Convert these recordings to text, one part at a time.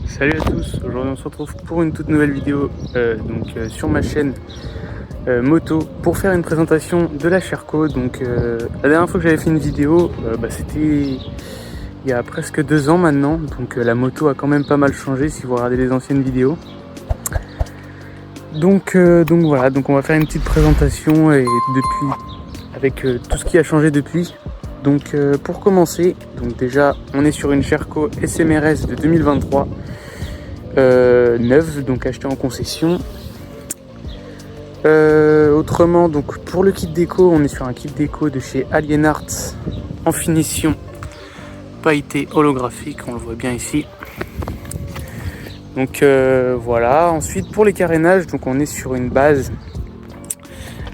Salut à tous, aujourd'hui on se retrouve pour une toute nouvelle vidéo sur ma chaîne moto pour faire une présentation de la Sherco. La dernière fois que j'avais fait une vidéo, c'était il y a presque 2 ans maintenant, la moto a quand même pas mal changé si vous regardez les anciennes vidéos. Voilà, on va faire une petite présentation et avec tout ce qui a changé depuis. Pour commencer, déjà on est sur une Sherco SMRS de 2023 neuve, achetée en concession. Autrement, pour le kit déco, on est sur un kit déco de chez Alienart en finition pailleté holographique, on le voit bien ici. Voilà. Ensuite, pour les carénages, on est sur une base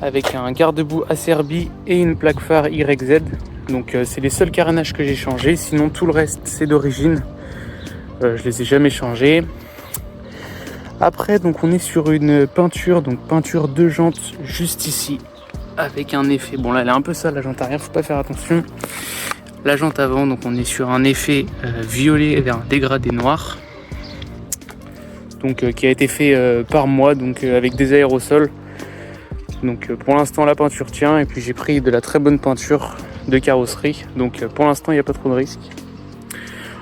avec un garde-boue Acerbi et une plaque phare YZ. C'est les seuls carénages que j'ai changés, sinon tout le reste c'est d'origine. Je les ai jamais changés. Après, on est sur une peinture, peinture de jantes juste ici, avec un effet. Bon là, elle est un peu sale la jante arrière, faut pas faire attention. La jante avant, on est sur un effet violet vers un dégradé noir, qui a été fait par moi, avec des aérosols. Pour l'instant, la peinture tient, et puis j'ai pris de la très bonne peinture de carrosserie. Pour l'instant, il n'y a pas trop de risques.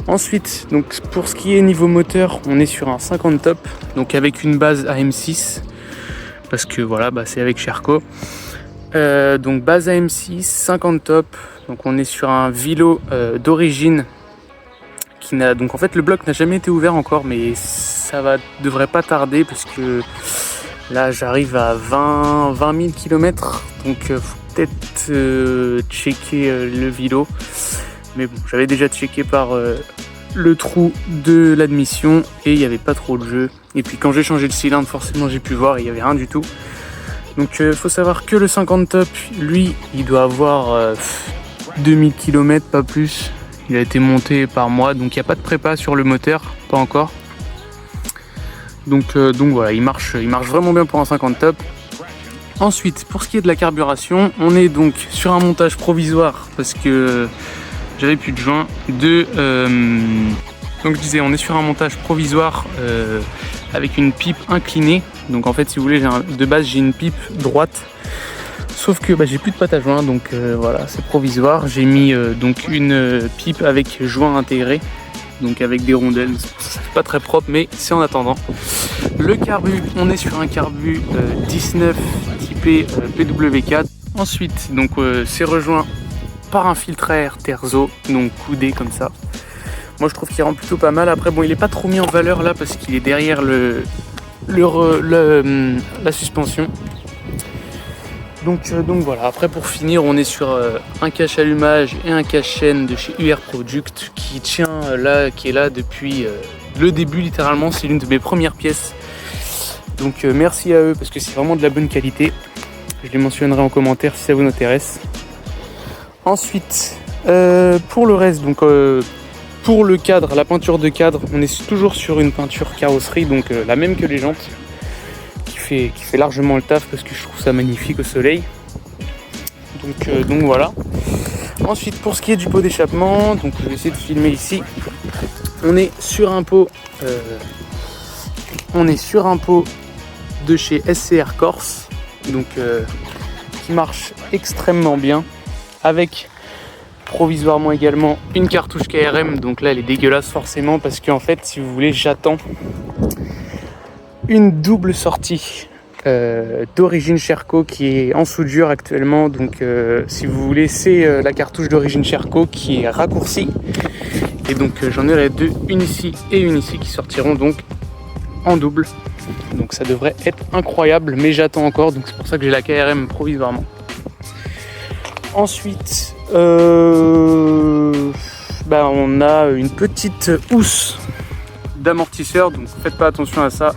Ensuite, pour ce qui est niveau moteur, on est sur un 50 top, avec une base AM6, parce que voilà, c'est avec Sherco. Base AM6, 50 top, on est sur un Vilo d'origine qui n'a, en fait le bloc n'a jamais été ouvert encore, mais ça devrait pas tarder parce que là j'arrive à 20 000 km, faut peut-être checker le Vilo. Mais bon, j'avais déjà checké par le trou de l'admission et il n'y avait pas trop de jeu. Et puis quand j'ai changé le cylindre, forcément j'ai pu voir et il n'y avait rien du tout. Faut savoir que le 50 top, lui, il doit avoir 2000 km, pas plus. Il a été monté par moi, il n'y a pas de prépa sur le moteur, pas encore. Voilà, il marche vraiment bien pour un 50 top. Ensuite, pour ce qui est de la carburation, on est sur un montage provisoire parce que j'avais plus de joint je disais, on est sur un montage provisoire avec une pipe inclinée. En fait, si vous voulez, de base j'ai une pipe droite, sauf que j'ai plus de pâte à joint, voilà, c'est provisoire. J'ai mis une pipe avec joint intégré, avec des rondelles. Ça fait pas très propre, mais c'est en attendant. Le carbu, on est sur un carbu 19 typé PW4. Ensuite, c'est rejoint par un filtre à air Terzo, coudé comme ça. Moi je trouve qu'il rend plutôt pas mal. Après bon, il est pas trop mis en valeur là parce qu'il est derrière la suspension. Voilà. Après pour finir, on est sur un cache allumage et un cache chaîne de chez UR Product qui est là depuis le début littéralement. C'est l'une de mes premières pièces. Merci à eux parce que c'est vraiment de la bonne qualité. Je les mentionnerai en commentaire si ça vous intéresse. Ensuite, pour le reste, pour le cadre, la peinture de cadre, on est toujours sur une peinture carrosserie, la même que les jantes, qui fait largement le taf parce que je trouve ça magnifique au soleil. Voilà. Ensuite, pour ce qui est du pot d'échappement, je vais essayer de filmer ici. On est sur un pot, de chez SCR Corse, qui marche extrêmement bien. Avec provisoirement également une cartouche KRM, là elle est dégueulasse forcément parce qu'en fait si vous voulez j'attends une double sortie d'origine Sherco qui est en soudure actuellement, si vous voulez c'est la cartouche d'origine Sherco qui est raccourcie et j'en aurai deux, une ici et une ici qui sortiront en double, ça devrait être incroyable, mais j'attends encore, c'est pour ça que j'ai la KRM provisoirement. Ensuite, on a une petite housse d'amortisseur, faites pas attention à ça.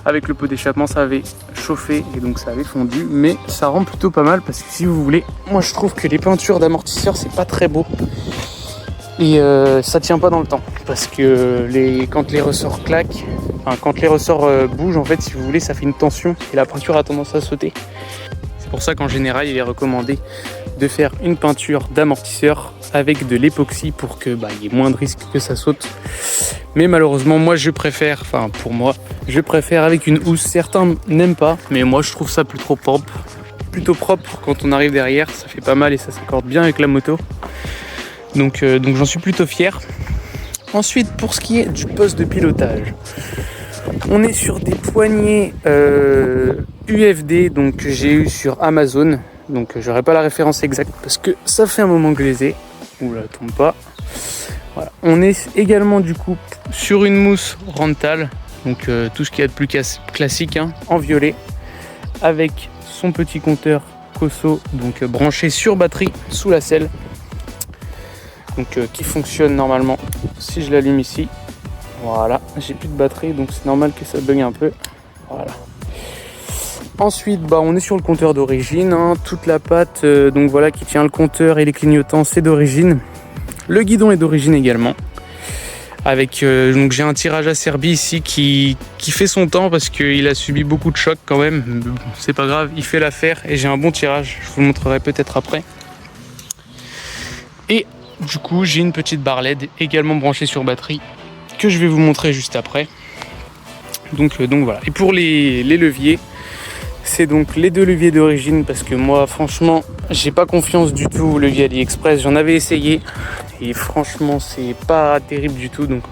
Avec le pot d'échappement, ça avait chauffé et ça avait fondu, mais ça rend plutôt pas mal parce que si vous voulez, moi je trouve que les peintures d'amortisseur c'est pas très beau et ça tient pas dans le temps parce que quand les ressorts claquent, quand les ressorts bougent, en fait, si vous voulez, ça fait une tension et la peinture a tendance à sauter. pour ça qu'en général il est recommandé de faire une peinture d'amortisseur avec de l'époxy pour que il y ait moins de risques que ça saute. Mais malheureusement moi je préfère, pour moi, je préfère avec une housse. Certains n'aiment pas, mais moi je trouve ça plutôt propre quand on arrive derrière, ça fait pas mal et ça s'accorde bien avec la moto. Donc j'en suis plutôt fier. Ensuite, pour ce qui est du poste de pilotage, on est sur des poignées UFD donc, que j'ai eu sur Amazon. Donc j'aurai pas la référence exacte parce que ça fait un moment que je les ai. Oula, tombe pas. Voilà. On est également du coup sur une mousse Rental, donc tout ce qu'il y a de plus classique, en violet, avec son petit compteur Cosso, donc branché sur batterie sous la selle, donc qui fonctionne normalement si je l'allume ici. Voilà, j'ai plus de batterie donc c'est normal que ça bug un peu. Voilà. Ensuite, on est sur le compteur d'origine, toute la patte donc voilà, qui tient le compteur et les clignotants, c'est d'origine. Le guidon est d'origine également. Avec donc j'ai un tirage Acerbi ici qui fait son temps parce qu'il a subi beaucoup de chocs quand même. Bon, c'est pas grave, il fait l'affaire et j'ai un bon tirage. Je vous le montrerai peut-être après. Et du coup, j'ai une petite barre LED également branchée sur batterie que je vais vous montrer juste après. Donc voilà. Et pour les leviers, c'est donc les 2 leviers d'origine parce que moi franchement j'ai pas confiance du tout au levier AliExpress. J'en avais essayé et franchement c'est pas terrible du tout. Donc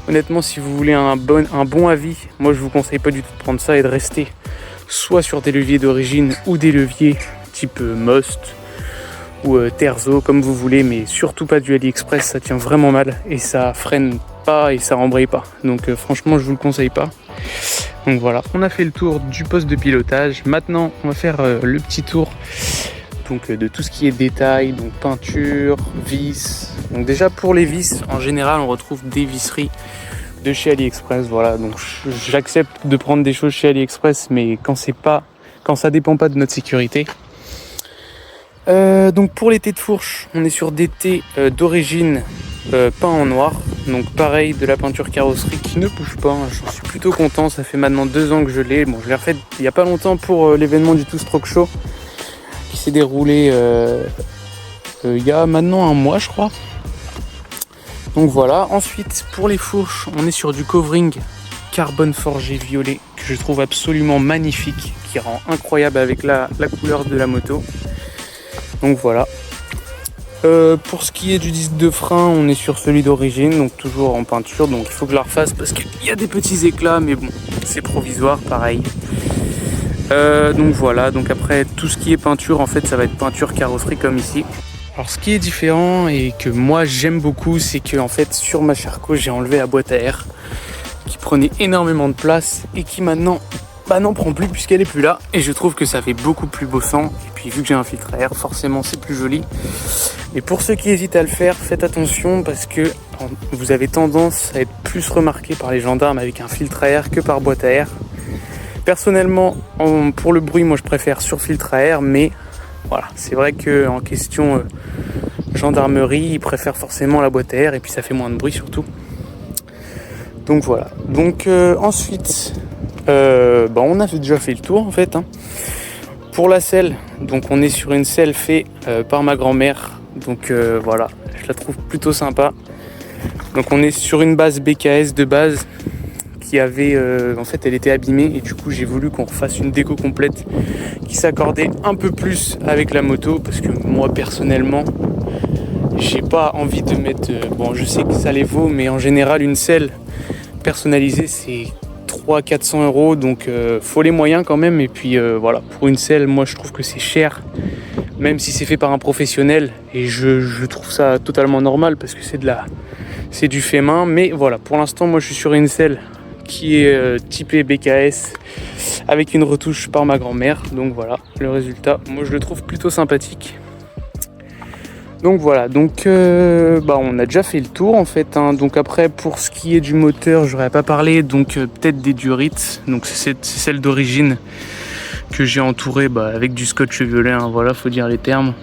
honnêtement, si vous voulez un bon avis, moi je vous conseille pas du tout de prendre ça et de rester soit sur des leviers d'origine ou des leviers type Most ou Terzo comme vous voulez, mais surtout pas du AliExpress. Ça tient vraiment mal et ça freine pas et ça rembraye pas. Donc franchement je vous le conseille pas. Donc voilà, on a fait le tour du poste de pilotage. Maintenant, on va faire le petit tour donc, de tout ce qui est détail, donc peinture, vis. Donc déjà pour les vis, en général, on retrouve des visseries de chez AliExpress. Voilà, donc j'accepte de prendre des choses chez AliExpress, mais quand ça dépend pas de notre sécurité. Donc pour les thés de fourche, on est sur des thés d'origine peints en noir. Donc pareil, de la peinture carrosserie qui ne bouge pas, j'en suis plutôt content. Ça fait maintenant 2 ans que je l'ai. Bon, je l'ai refait il n'y a pas longtemps pour l'événement du Two Stroke Show qui s'est déroulé il y a maintenant 1 mois je crois. Donc voilà, ensuite pour les fourches, on est sur du covering carbone forgé violet que je trouve absolument magnifique, qui rend incroyable avec la couleur de la moto. Donc voilà. Pour ce qui est du disque de frein, on est sur celui d'origine, donc toujours en peinture, donc il faut que je la refasse parce qu'il y a des petits éclats, mais bon, c'est provisoire, pareil. Donc voilà, donc après tout ce qui est peinture, en fait ça va être peinture carrosserie comme ici. Alors ce qui est différent et que moi j'aime beaucoup, c'est que en fait sur ma Sherco j'ai enlevé la boîte à air qui prenait énormément de place et qui maintenant n'en prend plus puisqu'elle est plus là, et je trouve que ça fait beaucoup plus beau sang. Et puis vu que j'ai un filtre à air, forcément c'est plus joli. Et pour ceux qui hésitent à le faire, faites attention parce que vous avez tendance à être plus remarqué par les gendarmes avec un filtre à air que par boîte à air. Personnellement, pour le bruit, moi je préfère sur filtre à air, mais voilà, c'est vrai qu'en question gendarmerie, ils préfèrent forcément la boîte à air et puis ça fait moins de bruit surtout. Donc voilà. Donc ensuite, on a déjà fait le tour en fait. Pour la selle, donc on est sur une selle faite par ma grand-mère. Donc voilà, je la trouve plutôt sympa. Donc on est sur une base BKS de base qui avait, en fait elle était abîmée et du coup j'ai voulu qu'on refasse une déco complète qui s'accordait un peu plus avec la moto parce que moi personnellement j'ai pas envie de mettre, je sais que ça les vaut, mais en général une selle personnalisée c'est 300-400 euros, donc faut les moyens quand même. Et puis voilà, pour une selle, moi je trouve que c'est cher, même si c'est fait par un professionnel, et je trouve ça totalement normal parce que c'est du fait main. Mais voilà, pour l'instant moi je suis sur une selle qui est typée BKS avec une retouche par ma grand-mère. Donc voilà, le résultat, moi je le trouve plutôt sympathique. Donc voilà, donc on a déjà fait le tour en fait. Donc après, pour ce qui est du moteur, j'aurais pas parlé, donc peut-être des durites. Donc c'est celle d'origine que j'ai entourée avec du scotch violet. Voilà, faut dire les termes.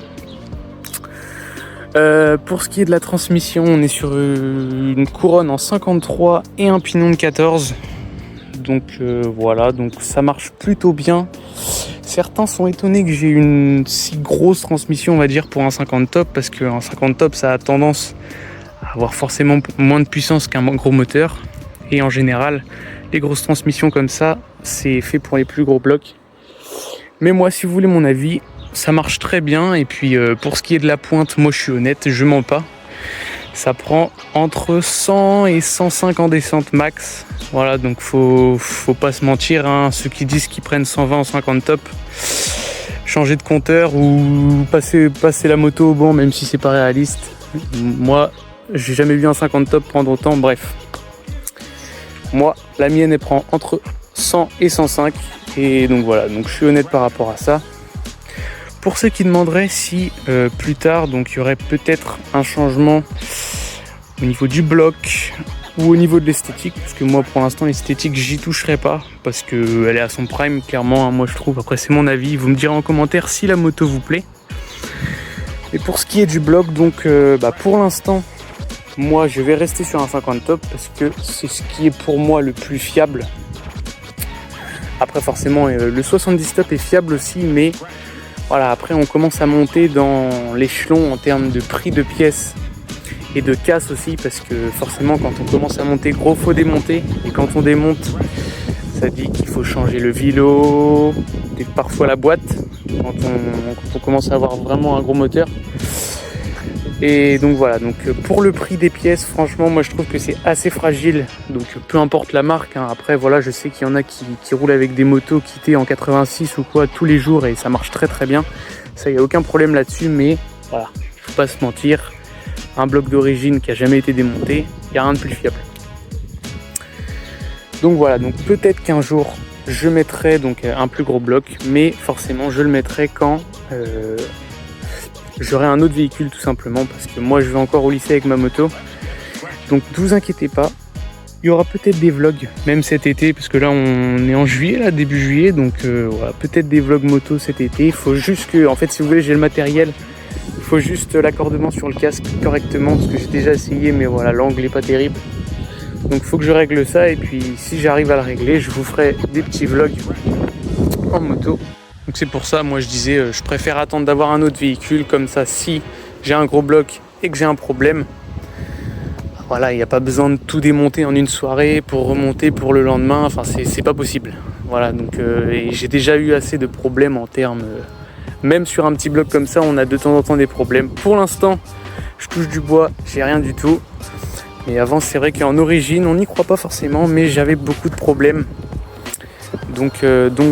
Pour ce qui est de la transmission, on est sur une couronne en 53 et un pignon de 14. Donc voilà, donc ça marche plutôt bien. certains sont étonnés que j'ai une si grosse transmission, on va dire, pour un 50 top, parce qu'un 50 top, ça a tendance à avoir forcément moins de puissance qu'un gros moteur. Et en général, les grosses transmissions comme ça, c'est fait pour les plus gros blocs. Mais moi, si vous voulez mon avis, ça marche très bien. Et puis, pour ce qui est de la pointe, moi, je suis honnête, je mens pas. Ça prend entre 100 et 105 en descente max. Voilà, donc faut pas se mentir, hein. Ceux qui disent qu'ils prennent 120 en 50 top, changer de compteur ou passer la moto au banc, même si c'est pas réaliste. Moi, j'ai jamais vu un 50 top prendre autant. Bref, moi, la mienne, elle prend entre 100 et 105. Et donc voilà, donc je suis honnête par rapport à ça. Pour ceux qui demanderaient si plus tard, donc il y aurait peut-être un changement au niveau du bloc ou au niveau de l'esthétique, parce que moi pour l'instant l'esthétique j'y toucherai pas parce que elle est à son prime clairement, hein, moi je trouve. Après c'est mon avis, vous me direz en commentaire si la moto vous plaît. Et pour ce qui est du bloc, donc pour l'instant moi je vais rester sur un 50 top parce que c'est ce qui est pour moi le plus fiable. Après forcément le 70 top est fiable aussi, mais voilà, après on commence à monter dans l'échelon en termes de prix de pièces et de casse aussi, parce que forcément quand on commence à monter gros, faut démonter, et quand on démonte ça dit qu'il faut changer le vilo et parfois la boîte quand on commence à avoir vraiment un gros moteur. Et donc voilà, donc pour le prix des pièces, franchement moi je trouve que c'est assez fragile, donc peu importe la marque, hein. Après voilà, je sais qu'il y en a qui roulent avec des motos quittées en 86 ou quoi tous les jours et ça marche très très bien, ça y a aucun problème là-dessus, mais voilà, il faut pas se mentir, un bloc d'origine qui a jamais été démonté, il n'y a rien de plus fiable. Donc voilà, donc peut-être qu'un jour je mettrai donc un plus gros bloc, mais forcément je le mettrai quand j'aurai un autre véhicule tout simplement, parce que moi je vais encore au lycée avec ma moto. Donc ne vous inquiétez pas, il y aura peut-être des vlogs même cet été, parce que là on est en juillet, là début juillet, donc voilà, peut-être des vlogs moto cet été. Il faut juste que, en fait si vous voulez, j'ai le matériel, il faut juste l'accordement sur le casque correctement, parce que j'ai déjà essayé, mais voilà, l'angle est pas terrible. Donc il faut que je règle ça, et puis si j'arrive à le régler, je vous ferai des petits vlogs en moto. Donc c'est pour ça, moi je disais, je préfère attendre d'avoir un autre véhicule, comme ça si j'ai un gros bloc et que j'ai un problème, voilà, il n'y a pas besoin de tout démonter en une soirée pour remonter pour le lendemain, enfin c'est pas possible. Voilà, donc et j'ai déjà eu assez de problèmes en termes, même sur un petit bloc comme ça, on a de temps en temps des problèmes. Pour l'instant, je touche du bois, j'ai rien du tout. Mais avant, c'est vrai qu'en origine, on n'y croit pas forcément, mais j'avais beaucoup de problèmes. Donc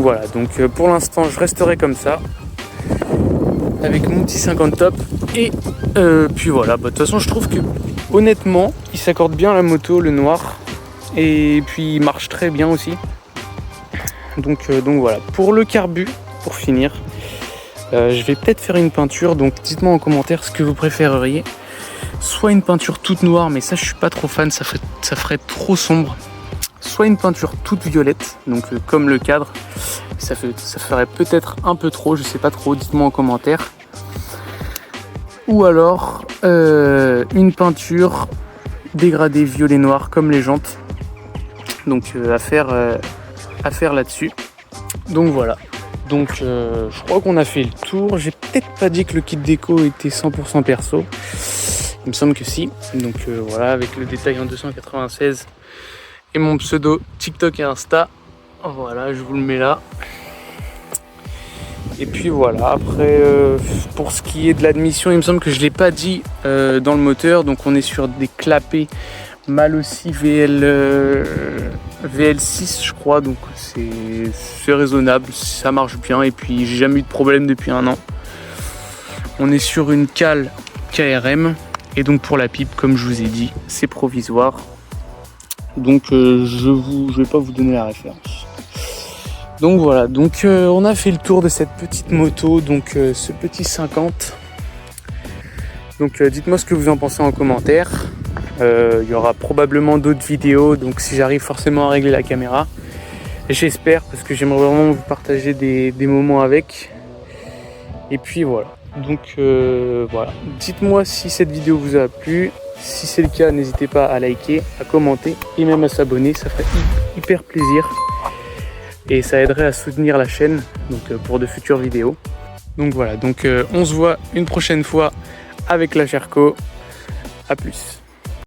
voilà, donc pour l'instant je resterai comme ça avec mon petit 50 top, et puis voilà, de toute façon je trouve que honnêtement il s'accorde bien la moto, le noir, et puis il marche très bien aussi. Donc voilà, pour le carbu, pour finir, je vais peut-être faire une peinture, donc dites-moi en commentaire ce que vous préféreriez. Soit une peinture toute noire, mais ça je suis pas trop fan, ça ferait trop sombre. Soit une peinture toute violette, donc comme le cadre, ça ferait peut-être un peu trop, je sais pas trop, dites-moi en commentaire. Ou alors une peinture dégradée violet noir comme les jantes, donc à faire là-dessus. Donc voilà, donc je crois qu'on a fait le tour. J'ai peut-être pas dit que le kit déco était 100% perso, il me semble que si. Donc voilà, avec le détail en 296 et mon pseudo TikTok et Insta, voilà, je vous le mets là. Et puis voilà, après pour ce qui est de l'admission, il me semble que je ne l'ai pas dit dans le moteur, donc on est sur des clapets Malossi VL6 je crois, donc c'est raisonnable, ça marche bien, et puis j'ai jamais eu de problème depuis 1 an. On est sur une cale KRM, et donc pour la pipe, comme je vous ai dit, c'est provisoire. Donc je vais pas vous donner la référence. Donc voilà, donc on a fait le tour de cette petite moto, donc ce petit 50. Donc dites-moi ce que vous en pensez en commentaire. Il y aura probablement d'autres vidéos, donc si j'arrive forcément à régler la caméra, j'espère, parce que j'aimerais vraiment vous partager des moments avec. Et puis voilà, donc voilà, dites-moi si cette vidéo vous a plu. Si c'est le cas, n'hésitez pas à liker, à commenter et même à s'abonner, ça ferait hyper plaisir. et ça aiderait à soutenir la chaîne donc pour de futures vidéos. Donc voilà, donc on se voit une prochaine fois avec la Sherco. A plus.